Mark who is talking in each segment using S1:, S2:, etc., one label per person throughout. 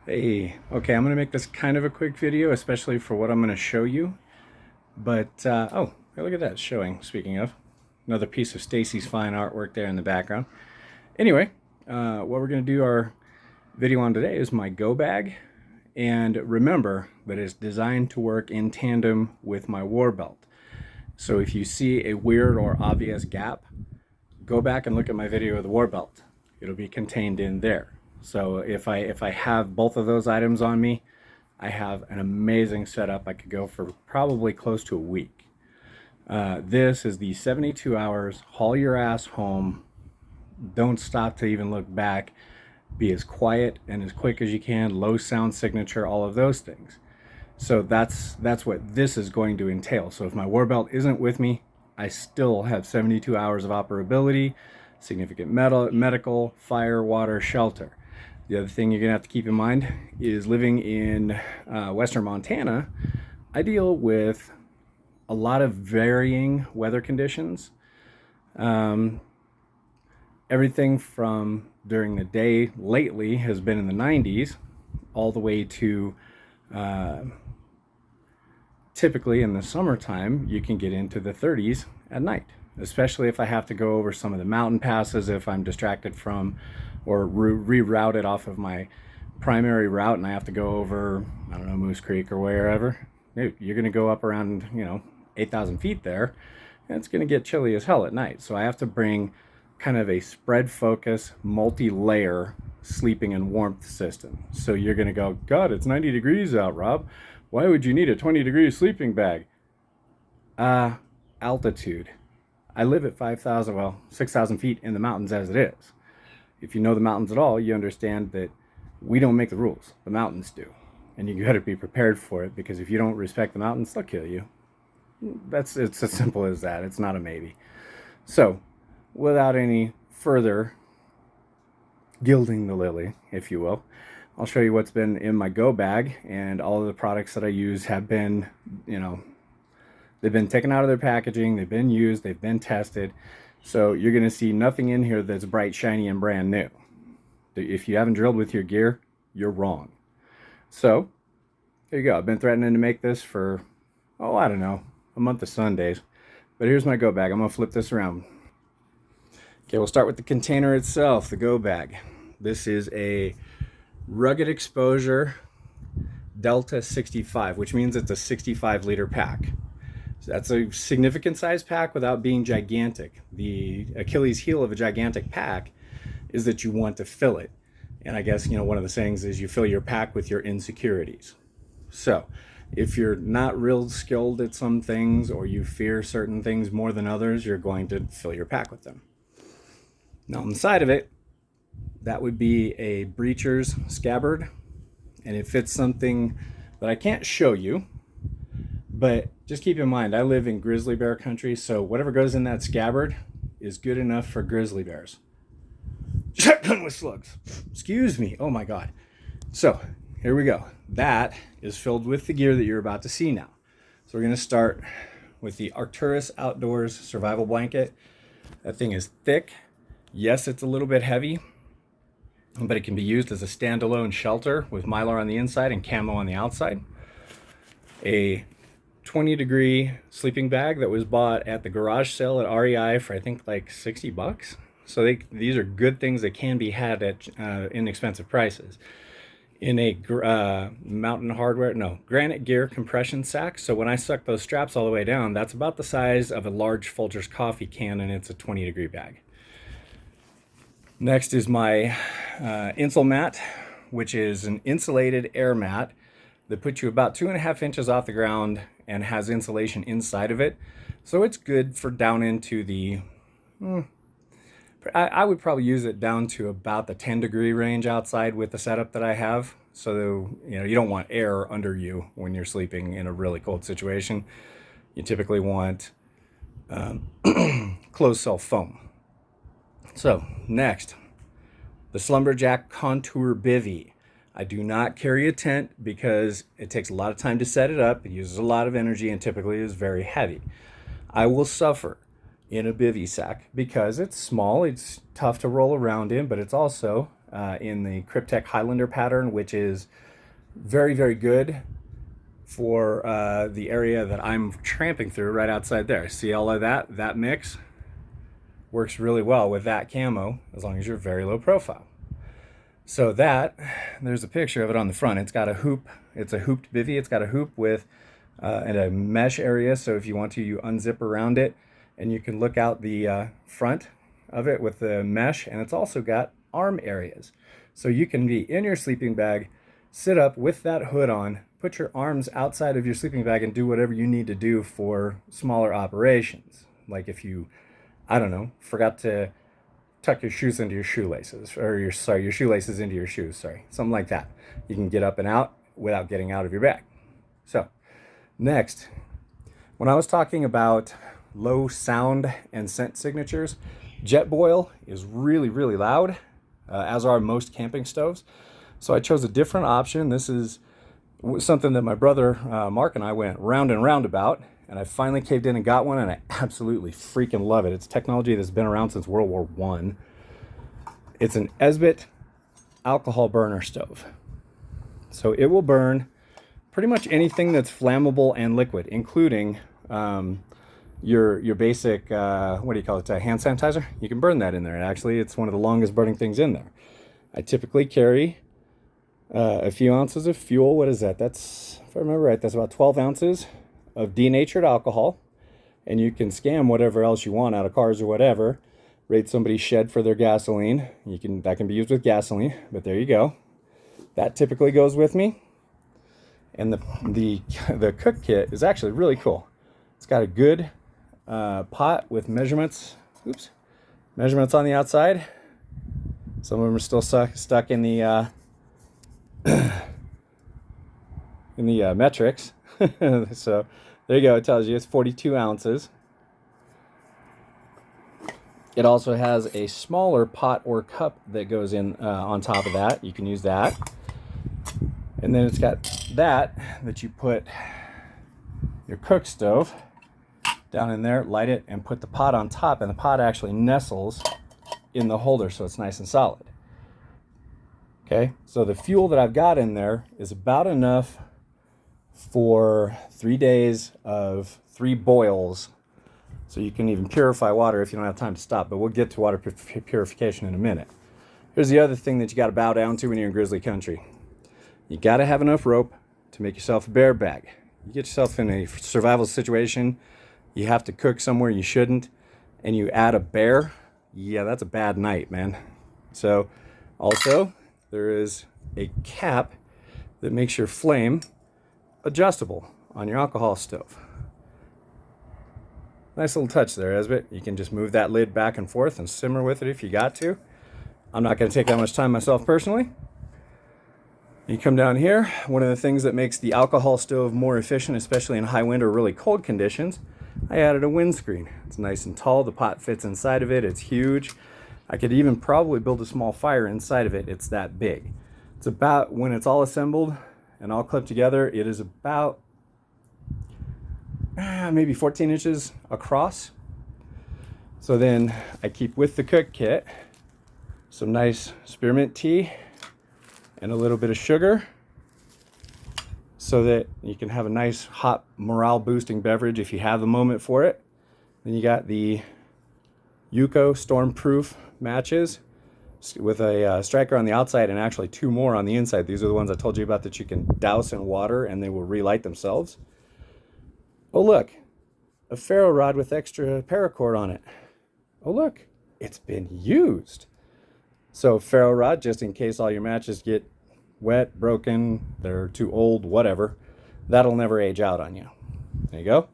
S1: Hey, okay, I'm going to make this kind of a quick video, especially for what I'm going to show you. But, oh, hey, look at that, showing, speaking of. Another piece of Stacy's fine artwork there in the background. Anyway, what we're going to do our video on today is my go bag. And remember that it's designed to work in tandem with my war belt. So if you see a weird or obvious gap, go back and look at my video of the war belt. It'll be contained in there. So if I have both of those items on me, I have an amazing setup. I could go for probably close to a week. This is the 72 hours, haul your ass home, don't stop to even look back, be as quiet and as quick as you can, low sound signature, all of those things. So that's what this is going to entail. So if my war belt isn't with me, I still have 72 hours of operability, significant medical, fire, water, shelter. The other thing you're going to have to keep in mind is living in western Montana, I deal with a lot of varying weather conditions. Everything from during the day lately has been in the 90s all the way to typically in the summertime you can get into the 30s at night, especially if I have to go over some of the mountain passes, if I'm distracted from or rerouted off of my primary route and I have to go over, I don't know, Moose Creek or wherever. You're going to go up around 8,000 feet there, and it's going to get chilly as hell at night. So I have to bring kind of a spread focus, multi-layer sleeping and warmth system. So you're going to go, God, it's 90 degrees out, Rob. Why would you need a 20-degree sleeping bag? Altitude. I live at 5,000, well, 6,000 feet in the mountains as it is. If you know the mountains at all, you understand that we don't make the rules. The mountains do. And you got to be prepared for it, because if you don't respect the mountains, they'll kill you. It's as simple as that. It's not a maybe. So, without any further gilding the lily, if you will, I'll show you what's been in my go bag. And all of the products that I use have been, they've been taken out of their packaging, they've been used, they've been tested. So you're going to see nothing in here that's bright, shiny, and brand new. If you haven't drilled with your gear, you're wrong. So, there you go. I've been threatening to make this for, oh, I don't know, a month of Sundays. But here's my go bag. I'm going to flip this around. Okay, we'll start with the container itself, the go bag. This is a Rugged Exposure Delta 65, which means it's a 65-liter pack. So that's a significant size pack without being gigantic. The Achilles heel of a gigantic pack is that you want to fill it. And I guess, one of the sayings is you fill your pack with your insecurities. So if you're not real skilled at some things, or you fear certain things more than others, you're going to fill your pack with them. Now on the side of it, that would be a breecher's scabbard. And it fits something that I can't show you, but just keep in mind, I live in grizzly bear country, so whatever goes in that scabbard is good enough for grizzly bears. Shotgun with slugs. Excuse me. Oh my God. So here we go. That is filled with the gear that you're about to see now. So we're going to start with the Arcturus Outdoors Survival Blanket. That thing is thick. Yes, it's a little bit heavy, but it can be used as a standalone shelter with Mylar on the inside and camo on the outside. A 20-degree sleeping bag that was bought at the garage sale at REI for I think like $60. So these are good things that can be had at inexpensive prices. In a Granite Gear compression sack. So when I suck those straps all the way down, that's about the size of a large Folgers coffee can, and it's a 20-degree bag. Next is my Insel mat, which is an insulated air mat that puts you about 2.5 inches off the ground and has insulation inside of it. So it's good for down into the, I would probably use it down to about the 10-degree range outside with the setup that I have. So, you don't want air under you when you're sleeping in a really cold situation. You typically want closed cell foam. So next, the Slumberjack Contour Bivy. I do not carry a tent because it takes a lot of time to set it up. It uses a lot of energy and typically is very heavy. I will suffer in a bivy sack because it's small, it's tough to roll around in, but it's also in the Cryptek Highlander pattern, which is very, very good for the area that I'm tramping through right outside there. See all of that? That mix works really well with that camo as long as you're very low profile. So there's a picture of it on the front. It's got a hoop. It's a hooped bivvy. It's got a hoop with and a mesh area. So if you want to, you unzip around it and you can look out the front of it with the mesh. And it's also got arm areas. So you can be in your sleeping bag, sit up with that hood on, put your arms outside of your sleeping bag and do whatever you need to do for smaller operations. Like if you, I don't know, forgot to tuck your shoes into your shoelaces, or your shoelaces into your shoes, something like that. You can get up and out without getting out of your bag. So next, when I was talking about low sound and scent signatures, Jetboil is really, really loud, as are most camping stoves. So I chose a different option. This is something that my brother Mark and I went round and round about, and I finally caved in and got one, and I absolutely freaking love it. It's technology that's been around since World War I. It's an Esbit alcohol burner stove. So it will burn pretty much anything that's flammable and liquid, including your basic, what do you call it, hand sanitizer. You can burn that in there. Actually, it's one of the longest burning things in there. I typically carry a few ounces of fuel. What is that? That's, if I remember right, that's about 12 ounces of denatured alcohol. And you can scam whatever else you want out of cars or whatever. Raid somebody's shed for their gasoline. That can be used with gasoline, but there you go. That typically goes with me. And the cook kit is actually really cool. It's got a good pot with measurements. Measurements on the outside. Some of them are still stuck in the metrics. So there you go. It tells you it's 42 ounces. It also has a smaller pot or cup that goes in on top of that. You can use that. And then it's got that you put your cook stove down in there, light it, and put the pot on top. And the pot actually nestles in the holder, so it's nice and solid. Okay, so the fuel that I've got in there is about enough for 3 days of 3 boils. So you can even purify water if you don't have time to stop, but we'll get to water purification in a minute. Here's the other thing that you got to bow down to when you're in grizzly country. You got to have enough rope to make yourself a bear bag. You get yourself in a survival situation, you have to cook somewhere you shouldn't, and you add a bear, yeah, that's a bad night, man. So also, there is a cap that makes your flame adjustable on your alcohol stove. Nice little touch there, Esbit. You can just move that lid back and forth and simmer with it if you got to. I'm not going to take that much time myself personally. You come down here, one of the things that makes the alcohol stove more efficient, especially in high wind or really cold conditions, I added a windscreen. It's nice and tall, the pot fits inside of it, it's huge. I could even probably build a small fire inside of it, it's that big. It's about, when it's all assembled and all clipped together, it is about maybe 14 inches across. So then I keep with the cook kit some nice spearmint tea and a little bit of sugar so that you can have a nice hot morale boosting beverage if you have the moment for it. Then you got the Yuko Stormproof matches with a striker on the outside and actually 2 more on the inside. These are the ones I told you about that you can douse in water and they will relight themselves. Oh look, a ferro rod with extra paracord on it. Oh look, it's been used. So ferro rod, just in case all your matches get wet, broken, they're too old, whatever, that'll never age out on you. There you go.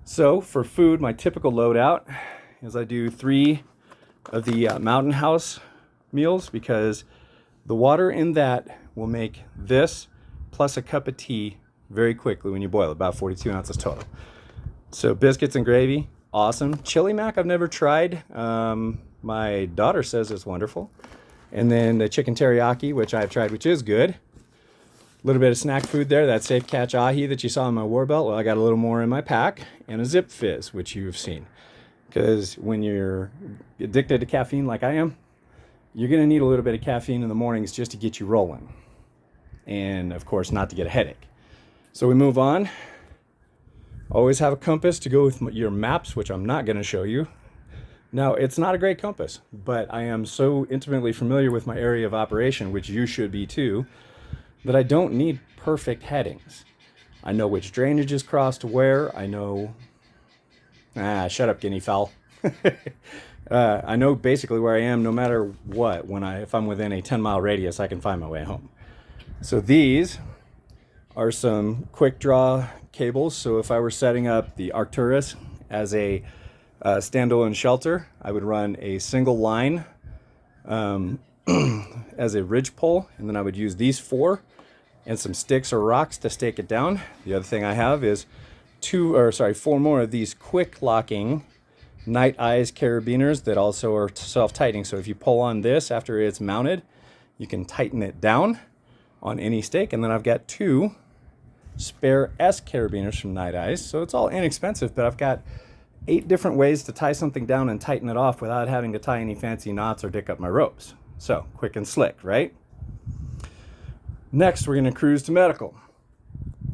S1: So for food, my typical loadout is I do 3 of the Mountain House meals because the water in that will make this plus a cup of tea very quickly when you boil it, about 42 ounces total. So biscuits and gravy, awesome. Chili mac I've never tried. My daughter says it's wonderful. And then the chicken teriyaki, which I've tried, which is good. A little bit of snack food there, that Safe Catch ahi that you saw in my war belt. Well, I got a little more in my pack, and a Zip Fizz, which you've seen. Because when you're addicted to caffeine like I am, you're going to need a little bit of caffeine in the mornings just to get you rolling. And of course, not to get a headache. So we move on. Always have a compass to go with your maps, which I'm not going to show you. Now, it's not a great compass, but I am so intimately familiar with my area of operation, which you should be too, that I don't need perfect headings. I know which drainages cross to where. I know... shut up, guinea fowl. I know basically where I am no matter what. If I'm within a 10-mile radius, I can find my way home. So these are some quick draw cables. So if I were setting up the Arcturus as a standalone shelter, I would run a single line as a ridge pole, and then I would use these 4 and some sticks or rocks to stake it down. The other thing I have is 4 more of these quick locking night eyes carabiners that also are self-tightening. So if you pull on this after it's mounted, you can tighten it down on any stake. And then I've got 2 spare S carabiners from Night Eyes. So it's all inexpensive, but I've got 8 different ways to tie something down and tighten it off without having to tie any fancy knots or dick up my ropes. So quick and slick, right? Next, we're going to cruise to medical.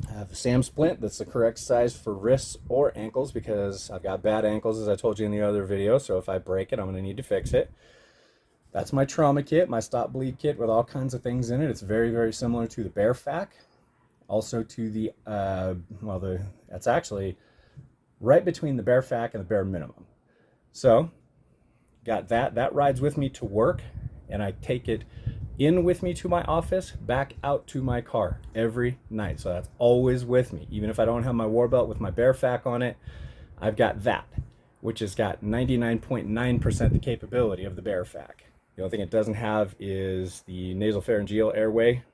S1: I have a SAM splint that's the correct size for wrists or ankles because I've got bad ankles, as I told you in the other video. So if I break it, I'm going to need to fix it. That's my trauma kit, my stop bleed kit with all kinds of things in it. It's very, very similar to the Bear Fac. Also to the, that's actually right between the Bear Fac and the Bare Minimum. So got that. That rides with me to work, and I take it in with me to my office, back out to my car every night. So that's always with me. Even if I don't have my war belt with my Bear Fac on it, I've got that, which has got 99.9% the capability of the Bear Fac. The only thing it doesn't have is the nasopharyngeal airway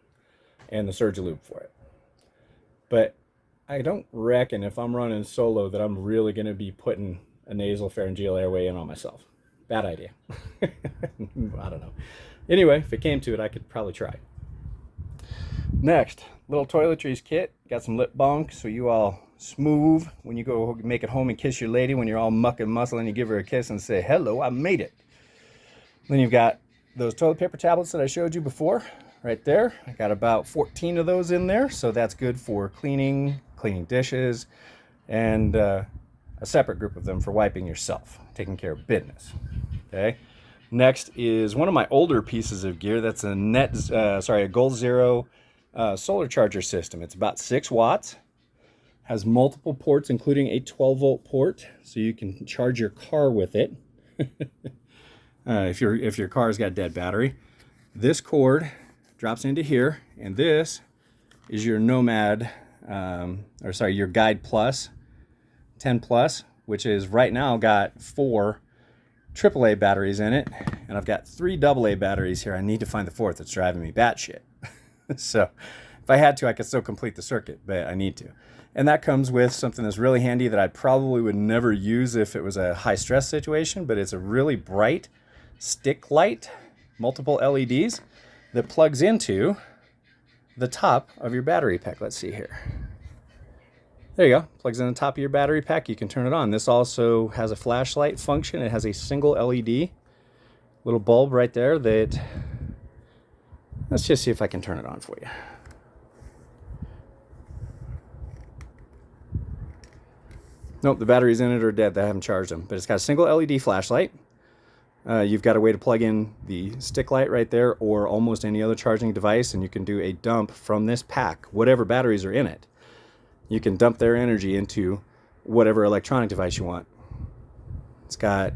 S1: and the Surgiloop for it. But I don't reckon if I'm running solo that I'm really going to be putting a nasopharyngeal airway in on myself. Bad idea. I don't know. Anyway, if it came to it, I could probably try. Next, little toiletries kit. Got some lip balm so you all smooth when you go make it home and kiss your lady when you're all muck and muscle and you give her a kiss and say, hello, I made it. Then you've got those toilet paper tablets that I showed you before right there. I got about 14 of those in there, so that's good for cleaning dishes, and a separate group of them for wiping yourself, taking care of business. Okay. Next is one of my older pieces of gear. That's a Goal Zero solar charger system. It's about 6 watts, has multiple ports, including a 12-volt port, so you can charge your car with it. If your car's got dead battery. This cord drops into here, and this is your Nomad, your Guide Plus, 10 Plus, which is right now got 4 AAA batteries in it, and I've got 3 AA batteries here. I need to find the 4th. It's driving me batshit. So if I had to, I could still complete the circuit, but I need to. And that comes with something that's really handy that I probably would never use if it was a high stress situation, but it's a really bright stick light, multiple LEDs, that plugs into the top of your battery pack. Let's see here. There you go. Plugs in the top of your battery pack. You can turn it on. This also has a flashlight function. It has a single LED little bulb right there that... Let's just see if I can turn it on for you. Nope, the batteries in it are dead. I haven't charged them. But it's got a single LED flashlight. You've got a way to plug in the stick light right there or almost any other charging device, and you can do a dump from this pack, whatever batteries are in it. You can dump their energy into whatever electronic device you want. It's got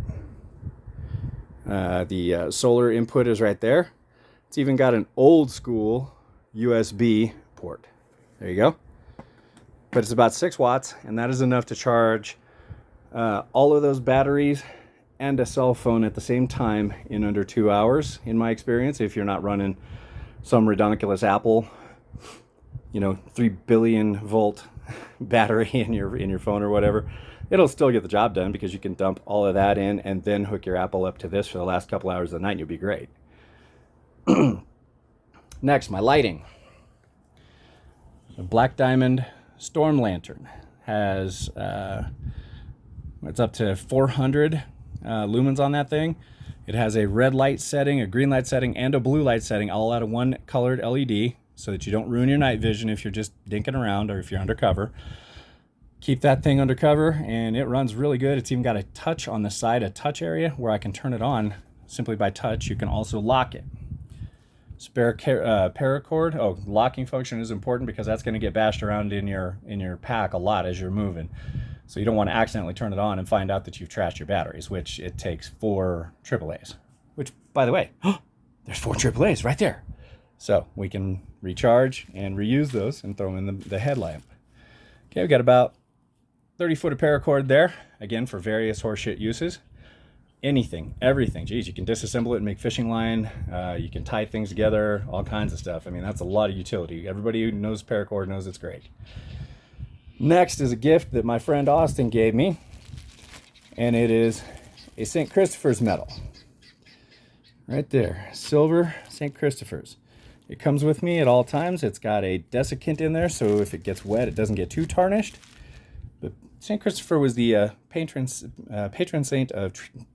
S1: the solar input is right there. It's even got an old school USB port. There you go. But it's about 6 watts, and that is enough to charge all of those batteries and a cell phone at the same time in under 2 hours, in my experience, if you're not running some ridiculous Apple, 3 billion volt battery in your phone or whatever. It'll still get the job done because you can dump all of that in and then hook your Apple up to this for the last couple hours of the night and you'll be great. Next, my lighting. The Black Diamond Storm Lantern has, it's up to 400 lumens on that thing. It has a red light setting, a green light setting, and a blue light setting, all out of one colored LED, so that you don't ruin your night vision if you're just dinking around or if you're undercover. Keep that thing undercover, and it runs really good. It's even got a touch on the side, a touch area where I can turn it on simply by touch. You can also lock it. Spare paracord. Oh, locking function is important because that's going to get bashed around in your pack a lot as you're moving. So you don't want to accidentally turn it on and find out that you've trashed your batteries, which it takes 4 AAAs. Which, by the way, there's 4 AAAs right there. So we can recharge and reuse those and throw them in the headlamp. Okay, we've got about 30 foot of paracord there, again, for various horseshit uses. Anything, everything. Geez, you can disassemble it and make fishing line. You can tie things together, all kinds of stuff. I mean, that's a lot of utility. Everybody who knows paracord knows it's great. Next is a gift that my friend Austin gave me, and it is a St. Christopher's medal. Right there, silver St. Christopher's. It comes with me at all times. It's got a desiccant in there, so if it gets wet, it doesn't get too tarnished. But St. Christopher was the patron saint of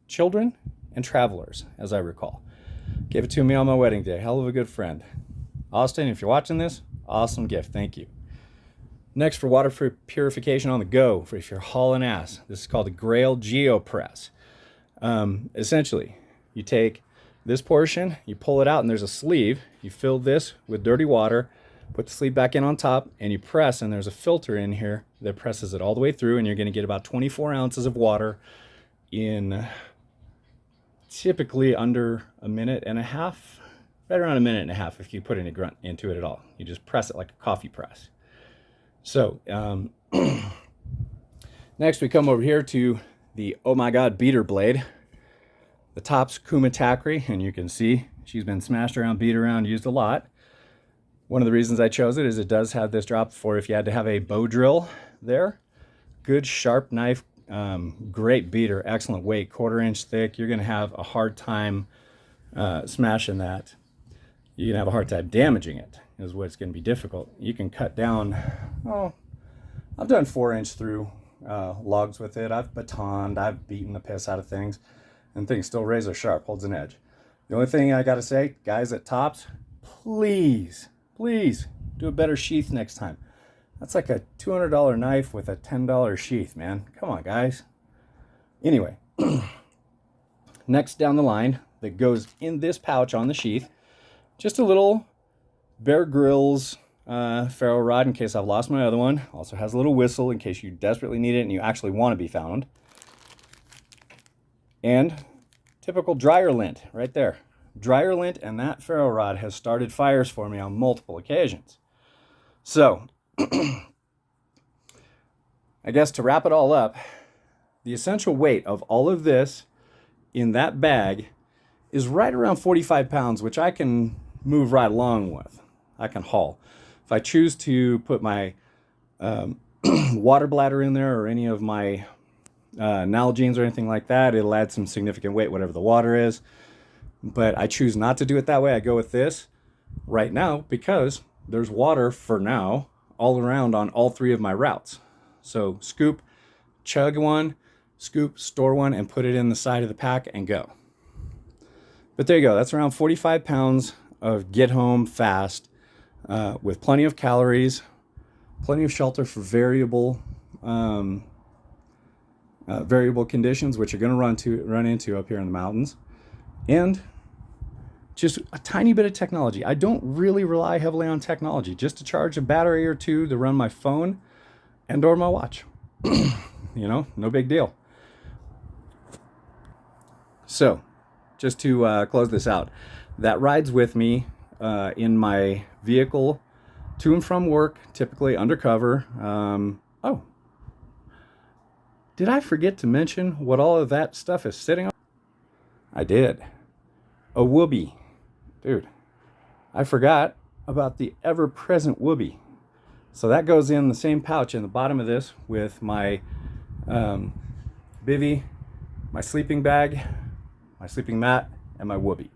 S1: children and travelers, as I recall. Gave it to me on my wedding day. Hell of a good friend. Austin, if you're watching this, awesome gift. Thank you. Next, for water purification on the go, for if you're hauling ass, this is called the Grail GeoPress. Essentially, you take this portion, you pull it out, and there's a sleeve. You fill this with dirty water, put the sleeve back in on top, and you press, and there's a filter in here that presses it all the way through, and you're going to get about 24 ounces of water in typically under a minute and a half, right around a minute and a half if you put any grunt into it at all. You just press it like a coffee press. So, next we come over here to the Oh My God beater blade. The top's Kumatakri, and you can see she's been smashed around, beat around, used a lot. One of the reasons I chose it is it does have this drop for if you had to have a bow drill there. Good sharp knife, great beater, excellent weight, 1/4 inch thick. You're gonna have a hard time smashing that. You're gonna have a hard time damaging it, is what's gonna be difficult. You can cut down, I've done 4-inch through logs with it. I've batoned, I've beaten the piss out of things, and things still razor sharp, holds an edge. The only thing I gotta say, guys at Tops, please do a better sheath next time. That's like a $200 knife with a $10 sheath, man. Come on, guys. Anyway, next down the line that goes in this pouch on the sheath, just a little Bear Grylls ferro rod in case I've lost my other one. Also has a little whistle in case you desperately need it and you actually want to be found. And typical dryer lint right there. Dryer lint, and that ferro rod has started fires for me on multiple occasions. So, I guess to wrap it all up, the essential weight of all of this in that bag is right around 45 pounds, which I can move right along with. I can haul. If I choose to put my water bladder in there or any of my Nalgene's or anything like that, it'll add some significant weight, whatever the water is. But I choose not to do it that way. I go with this right now because there's water for now all around on all 3 of my routes. So scoop, chug one, scoop, store one, and put it in the side of the pack and go. But there you go. That's around 45 pounds of get home fast with plenty of calories, plenty of shelter for variable conditions, which you're going to run into up here in the mountains, and just a tiny bit of technology. I don't really rely heavily on technology, just to charge a battery or 2 to run my phone and or my watch. You know, no big deal. So, just to close this out, that rides with me in my vehicle to and from work, typically undercover. Oh, did I forget to mention what all of that stuff is sitting on? I did. A whoopee. Dude, I forgot about the ever-present whoopee. So that goes in the same pouch in the bottom of this with my bivy, my sleeping bag, my sleeping mat, and my whoopee.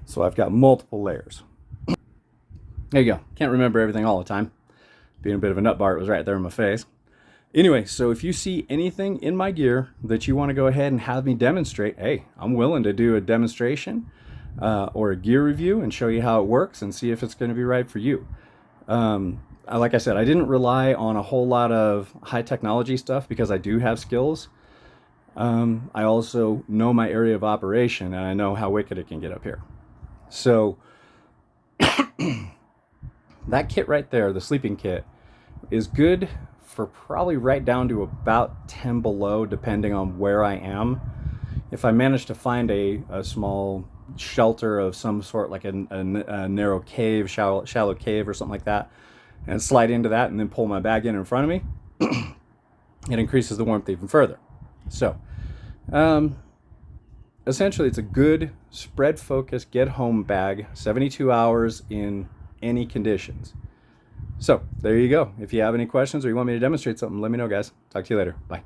S1: So I've got multiple layers. There you go. Can't remember everything all the time. Being a bit of a nut bar, it was right there in my face. Anyway, so if you see anything in my gear that you want to go ahead and have me demonstrate, hey, I'm willing to do a demonstration or a gear review and show you how it works and see if it's going to be right for you. Like I said, I didn't rely on a whole lot of high technology stuff because I do have skills. I also know my area of operation and I know how wicked it can get up here. So that kit right there, the sleeping kit, is good for probably right down to about 10 below, depending on where I am. If I manage to find a small shelter of some sort, like a narrow cave, shallow cave or something like that, and slide into that and then pull my bag in front of me, it increases the warmth even further. So essentially it's a good spread focus get home bag, 72 hours in any conditions. So there you go. If you have any questions or you want me to demonstrate something, let me know, guys. Talk to you later. Bye.